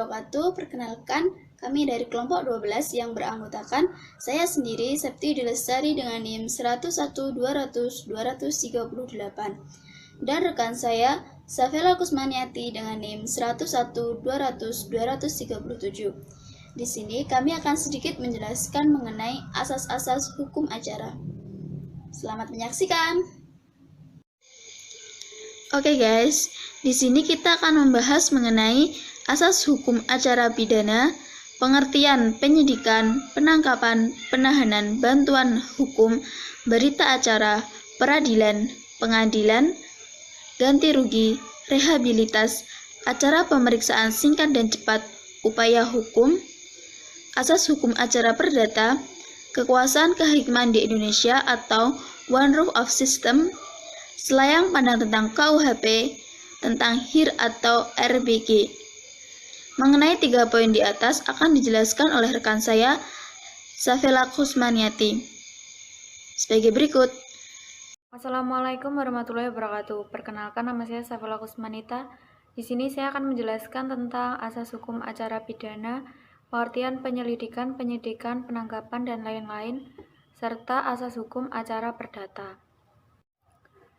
wabarakatuh. Perkenalkan, kami dari kelompok 12 yang beranggotakan saya sendiri, Septi Dilestari dengan NIM 101-200-238 dan rekan saya, Safela Kusmaniati dengan NIM 101-200-237. Di sini kami akan sedikit menjelaskan mengenai asas-asas hukum acara. Selamat menyaksikan. Oke guys, di sini kita akan membahas mengenai asas hukum acara pidana, pengertian penyidikan, penangkapan, penahanan, bantuan hukum, berita acara, peradilan, pengadilan, ganti rugi, rehabilitas, acara pemeriksaan singkat dan cepat, upaya hukum, asas hukum acara perdata, kekuasaan kehakiman di Indonesia atau One Rule of System, selayang pandang tentang KUHP, tentang HIR atau RBG. Mengenai 3 poin di atas akan dijelaskan oleh rekan saya, Safela Kusmaniati. Sebagai berikut. Assalamualaikum warahmatullahi wabarakatuh. Perkenalkan, nama saya Safela Kusmanita. Di sini saya akan menjelaskan tentang asas hukum acara pidana, pengertian penyelidikan, penyidikan, penangkapan, dan lain-lain, serta asas hukum acara perdata.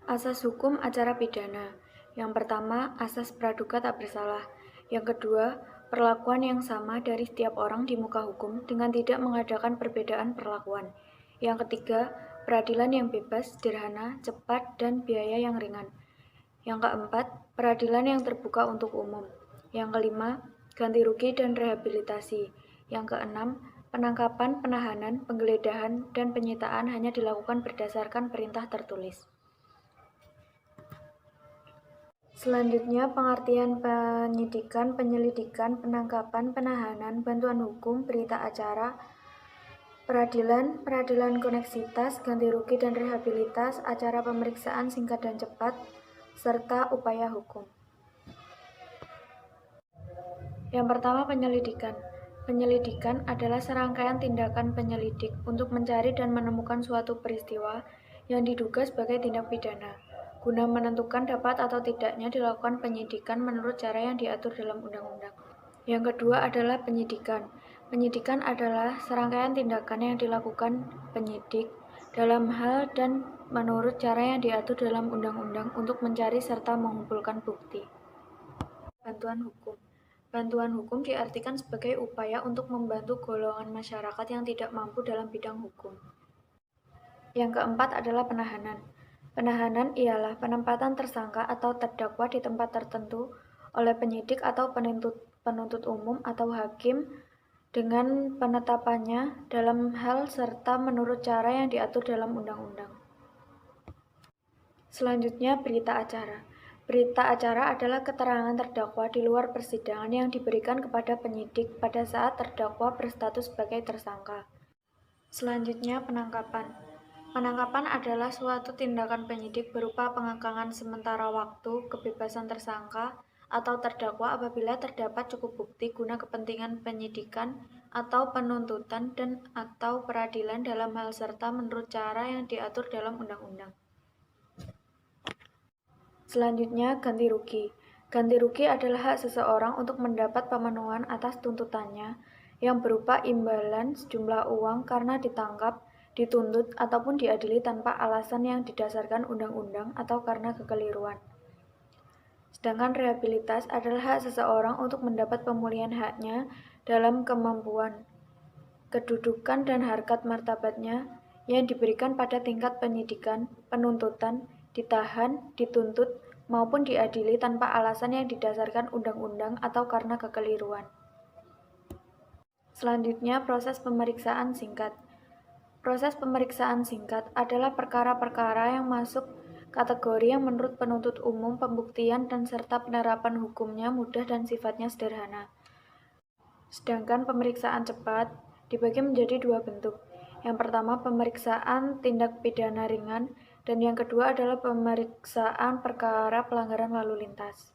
Asas hukum acara pidana. Yang pertama, asas praduga tak bersalah. Yang kedua, perlakuan yang sama dari setiap orang di muka hukum dengan tidak mengadakan perbedaan perlakuan. Yang ketiga, peradilan yang bebas, sederhana, cepat, dan biaya yang ringan. Yang keempat, peradilan yang terbuka untuk umum. Yang kelima, ganti rugi dan rehabilitasi. Yang keenam, penangkapan, penahanan, penggeledahan, dan penyitaan hanya dilakukan berdasarkan perintah tertulis. Selanjutnya, pengertian penyidikan, penyelidikan, penangkapan, penahanan, bantuan hukum, berita acara, peradilan, peradilan koneksitas, ganti rugi dan rehabilitas, acara pemeriksaan singkat dan cepat, serta upaya hukum. Yang pertama, penyelidikan. Penyelidikan adalah serangkaian tindakan penyelidik untuk mencari dan menemukan suatu peristiwa yang diduga sebagai tindak pidana, guna menentukan dapat atau tidaknya dilakukan penyidikan menurut cara yang diatur dalam undang-undang. Yang kedua adalah penyidikan. Penyidikan adalah serangkaian tindakan yang dilakukan penyidik dalam hal dan menurut cara yang diatur dalam undang-undang untuk mencari serta mengumpulkan bukti. Bantuan hukum. Bantuan hukum diartikan sebagai upaya untuk membantu golongan masyarakat yang tidak mampu dalam bidang hukum. Yang keempat adalah penahanan. Penahanan ialah penempatan tersangka atau terdakwa di tempat tertentu oleh penyidik atau penuntut umum atau hakim dengan penetapannya dalam hal serta menurut cara yang diatur dalam undang-undang. Selanjutnya, berita acara. Berita acara adalah keterangan terdakwa di luar persidangan yang diberikan kepada penyidik pada saat terdakwa berstatus sebagai tersangka. Selanjutnya, penangkapan. Penangkapan adalah suatu tindakan penyidik berupa pengekangan sementara waktu kebebasan tersangka atau terdakwa apabila terdapat cukup bukti guna kepentingan penyidikan atau penuntutan dan atau peradilan dalam hal serta menurut cara yang diatur dalam undang-undang. Selanjutnya, ganti rugi. Ganti rugi adalah hak seseorang untuk mendapat pemenuhan atas tuntutannya yang berupa imbalan sejumlah uang karena ditangkap, dituntut, ataupun diadili tanpa alasan yang didasarkan undang-undang atau karena kekeliruan. Sedangkan rehabilitas adalah hak seseorang untuk mendapat pemulihan haknya dalam kemampuan, kedudukan, dan harkat martabatnya yang diberikan pada tingkat penyidikan, penuntutan, ditahan, dituntut, maupun diadili tanpa alasan yang didasarkan undang-undang atau karena kekeliruan. Selanjutnya, proses pemeriksaan singkat. Proses pemeriksaan singkat adalah perkara-perkara yang masuk kategori yang menurut penuntut umum pembuktian dan serta penerapan hukumnya mudah dan sifatnya sederhana. Sedangkan pemeriksaan cepat dibagi menjadi 2 bentuk. Yang pertama, pemeriksaan tindak pidana ringan, dan yang kedua adalah pemeriksaan perkara pelanggaran lalu lintas.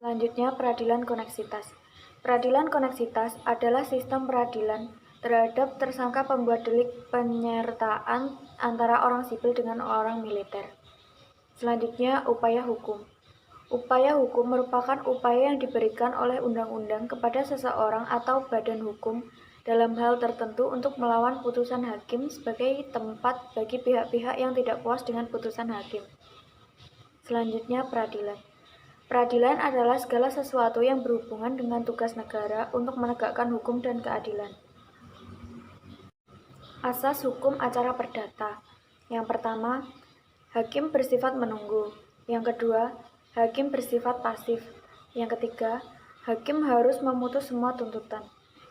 Selanjutnya, peradilan koneksitas. Peradilan koneksitas adalah sistem peradilan terhadap tersangka pembuat delik penyertaan antara orang sipil dengan orang militer. Selanjutnya, upaya hukum. Upaya hukum merupakan upaya yang diberikan oleh undang-undang kepada seseorang atau badan hukum dalam hal tertentu untuk melawan putusan hakim sebagai tempat bagi pihak-pihak yang tidak puas dengan putusan hakim. Selanjutnya, peradilan. Peradilan adalah segala sesuatu yang berhubungan dengan tugas negara untuk menegakkan hukum dan keadilan. Asas hukum acara perdata. Yang pertama, hakim bersifat menunggu. Yang kedua, hakim bersifat pasif. Yang ketiga, hakim harus memutus semua tuntutan.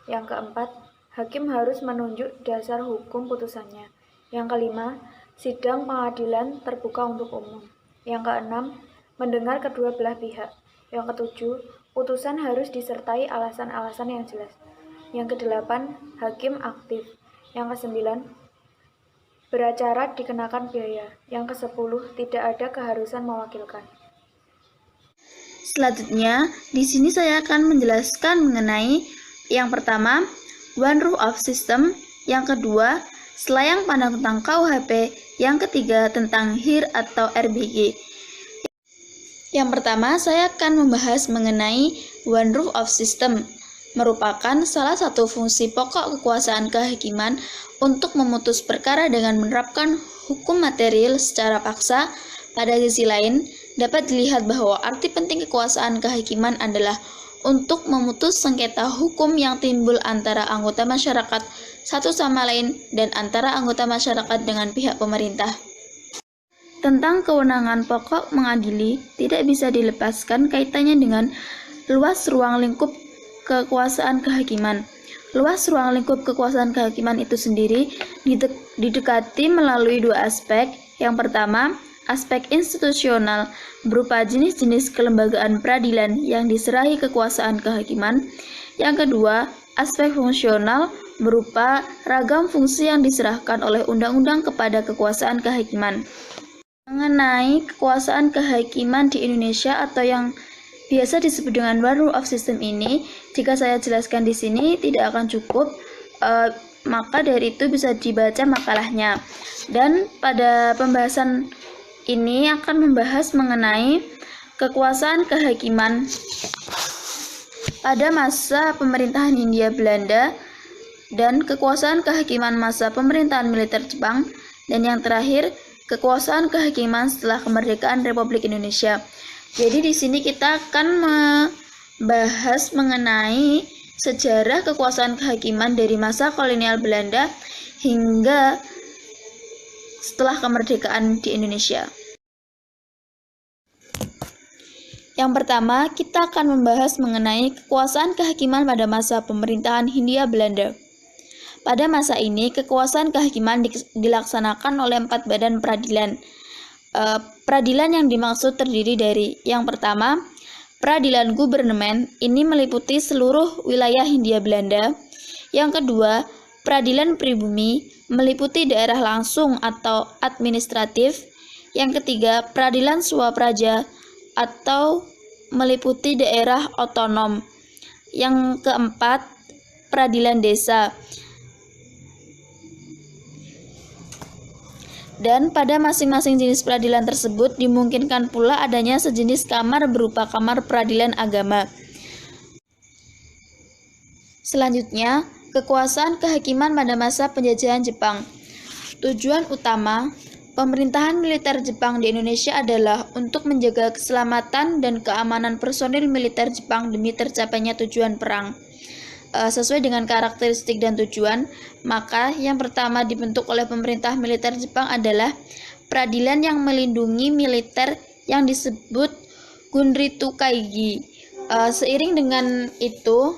Yang keempat, hakim harus menunjuk dasar hukum putusannya. Yang kelima, sidang pengadilan terbuka untuk umum. Yang keenam, mendengar kedua belah pihak. Yang ketujuh, putusan harus disertai alasan-alasan yang jelas. Yang kedelapan, hakim aktif. Yang kesembilan, beracara dikenakan biaya. Yang kesepuluh, tidak ada keharusan mewakilkan. Selanjutnya, di sini saya akan menjelaskan mengenai yang pertama, One Rule of System, yang kedua, selayang pandang tentang KUHP, yang ketiga tentang HIR atau RBG. Yang pertama, saya akan membahas mengenai One Rule of System, merupakan salah satu fungsi pokok kekuasaan kehakiman untuk memutus perkara dengan menerapkan hukum material secara paksa. Pada sisi lain, dapat dilihat bahwa arti penting kekuasaan kehakiman adalah untuk memutus sengketa hukum yang timbul antara anggota masyarakat satu sama lain dan antara anggota masyarakat dengan pihak pemerintah. Tentang kewenangan pokok mengadili tidak bisa dilepaskan kaitannya dengan luas ruang lingkup kekuasaan kehakiman. Luas ruang lingkup kekuasaan kehakiman itu sendiri didekati melalui dua aspek. Yang pertama, aspek institusional berupa jenis-jenis kelembagaan peradilan yang diserahi kekuasaan kehakiman. Yang kedua, aspek fungsional berupa ragam fungsi yang diserahkan oleh undang-undang kepada kekuasaan kehakiman. Mengenai kekuasaan kehakiman di Indonesia atau yang biasa disebut dengan One Rule of System ini, jika saya jelaskan di sini tidak akan cukup, maka dari itu bisa dibaca makalahnya. Dan pada pembahasan ini akan membahas mengenai kekuasaan kehakiman pada masa pemerintahan Hindia Belanda dan kekuasaan kehakiman masa pemerintahan militer Jepang, dan yang terakhir kekuasaan kehakiman setelah kemerdekaan Republik Indonesia. Jadi di sini kita akan membahas mengenai sejarah kekuasaan kehakiman dari masa kolonial Belanda hingga setelah kemerdekaan di Indonesia. Yang pertama, kita akan membahas mengenai kekuasaan kehakiman pada masa pemerintahan Hindia Belanda. Pada masa ini, kekuasaan kehakiman dilaksanakan oleh 4 badan peradilan. Peradilan yang dimaksud terdiri dari yang pertama, peradilan gubernemen, ini meliputi seluruh wilayah Hindia Belanda. Yang kedua, peradilan pribumi, meliputi daerah langsung atau administratif. Yang ketiga, peradilan swapraja atau meliputi daerah otonom. Yang keempat, peradilan desa. Dan pada masing-masing jenis peradilan tersebut dimungkinkan pula adanya sejenis kamar berupa kamar peradilan agama. Selanjutnya, kekuasaan kehakiman pada masa penjajahan Jepang. Tujuan utama pemerintahan militer Jepang di Indonesia adalah untuk menjaga keselamatan dan keamanan personil militer Jepang demi tercapainya tujuan perang. Sesuai dengan karakteristik dan tujuan, maka yang pertama dibentuk oleh pemerintah militer Jepang adalah peradilan yang melindungi militer yang disebut Gunritu Kaigi. Seiring dengan itu,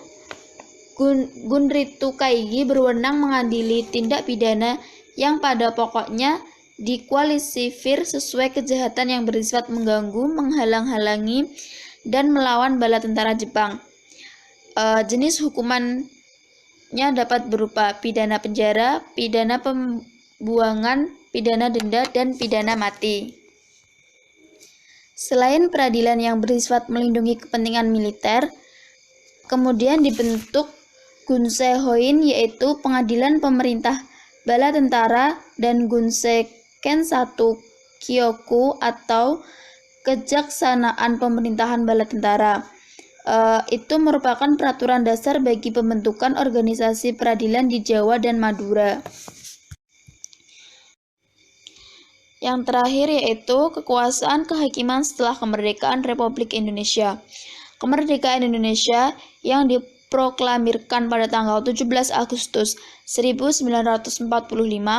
Gunritu Kaigi berwenang mengadili tindak pidana yang pada pokoknya dikualifikasi sesuai kejahatan yang bersifat mengganggu, menghalang-halangi, dan melawan bala tentara Jepang. Jenis hukumannya dapat berupa pidana penjara, pidana pembuangan, pidana denda, dan pidana mati. Selain peradilan yang bersifat melindungi kepentingan militer, kemudian dibentuk Gunsehoin, yaitu pengadilan pemerintah bala tentara, dan Gunseiken 1 Kyoku atau Kejaksanaan Pemerintahan Bala Tentara. Itu merupakan peraturan dasar bagi pembentukan organisasi peradilan di Jawa dan Madura. Yang terakhir yaitu kekuasaan kehakiman setelah kemerdekaan Republik Indonesia. Kemerdekaan Indonesia yang diproklamirkan pada tanggal 17 Agustus 1945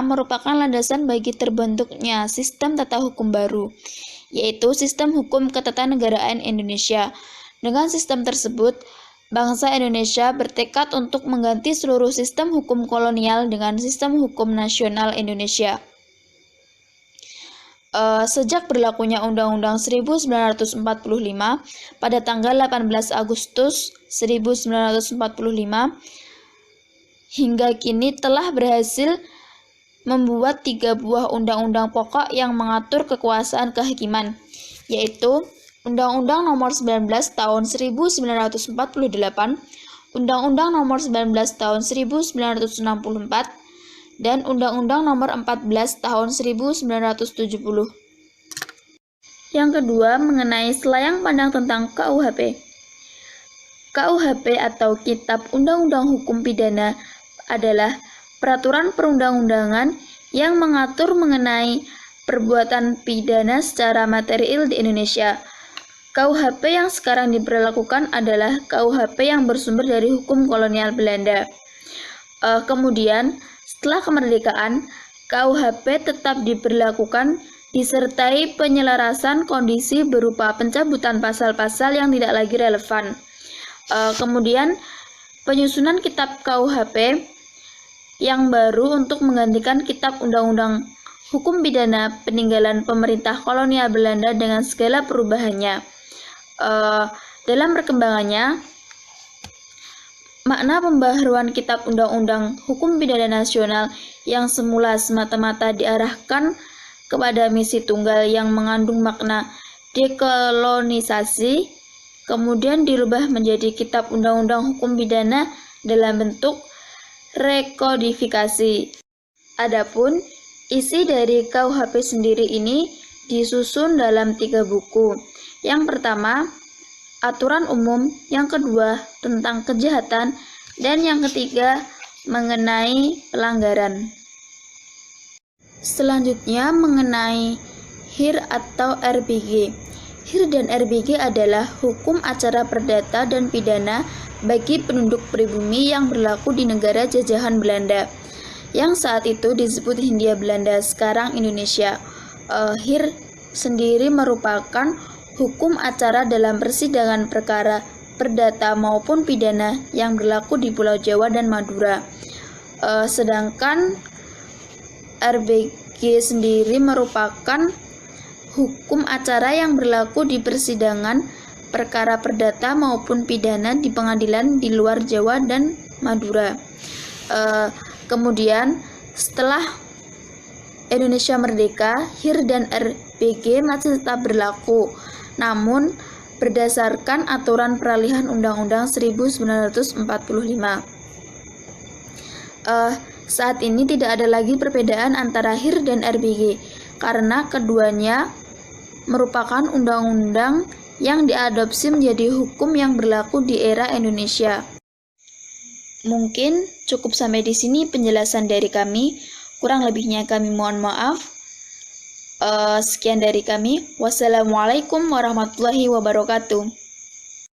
merupakan landasan bagi terbentuknya sistem tata hukum baru, yaitu Sistem Hukum Ketatanegaraan Indonesia. Dengan sistem tersebut, bangsa Indonesia bertekad untuk mengganti seluruh sistem hukum kolonial dengan sistem hukum nasional Indonesia. Sejak berlakunya Undang-Undang 1945 pada tanggal 18 Agustus 1945 hingga kini telah berhasil membuat 3 buah undang-undang pokok yang mengatur kekuasaan kehakiman, yaitu Undang-Undang Nomor 19 Tahun 1948, Undang-Undang Nomor 19 Tahun 1964, dan Undang-Undang Nomor 14 Tahun 1970. Yang kedua, mengenai selayang pandang tentang KUHP. KUHP atau Kitab Undang-Undang Hukum Pidana adalah peraturan perundang-undangan yang mengatur mengenai perbuatan pidana secara material di Indonesia. KUHP yang sekarang diberlakukan adalah KUHP yang bersumber dari hukum kolonial Belanda. Kemudian, setelah kemerdekaan, KUHP tetap diberlakukan disertai penyelarasan kondisi berupa pencabutan pasal-pasal yang tidak lagi relevan. Kemudian, penyusunan Kitab KUHP yang baru untuk menggantikan Kitab Undang-Undang Hukum Pidana peninggalan pemerintah kolonial Belanda dengan segala perubahannya. Dalam perkembangannya, makna pembaharuan Kitab Undang-Undang Hukum Pidana Nasional yang semula semata-mata diarahkan kepada misi tunggal yang mengandung makna dekolonisasi, kemudian dirubah menjadi Kitab Undang-Undang Hukum Pidana dalam bentuk rekodifikasi. Adapun isi dari KUHP sendiri ini disusun dalam 3 buku. Yang pertama, aturan umum, yang kedua tentang kejahatan, dan yang ketiga mengenai pelanggaran. Selanjutnya mengenai HIR atau RBG. HIR dan RBG adalah hukum acara perdata dan pidana bagi penduduk pribumi yang berlaku di negara jajahan Belanda, yang saat itu disebut Hindia Belanda, sekarang Indonesia. HIR sendiri merupakan hukum acara dalam persidangan perkara perdata maupun pidana yang berlaku di Pulau Jawa dan Madura. Sedangkan RBG sendiri merupakan hukum acara yang berlaku di persidangan perkara perdata maupun pidana di pengadilan di luar Jawa dan Madura. Kemudian setelah Indonesia merdeka, HIR dan RBG masih tetap berlaku, namun berdasarkan aturan peralihan Undang-Undang 1945. Saat ini tidak ada lagi perbedaan antara HIR dan RBG, karena keduanya merupakan undang-undang yang diadopsi menjadi hukum yang berlaku di era Indonesia. Mungkin cukup sampai di sini penjelasan dari kami. Kurang lebihnya kami mohon maaf. Sekian dari kami. Wassalamualaikum warahmatullahi wabarakatuh.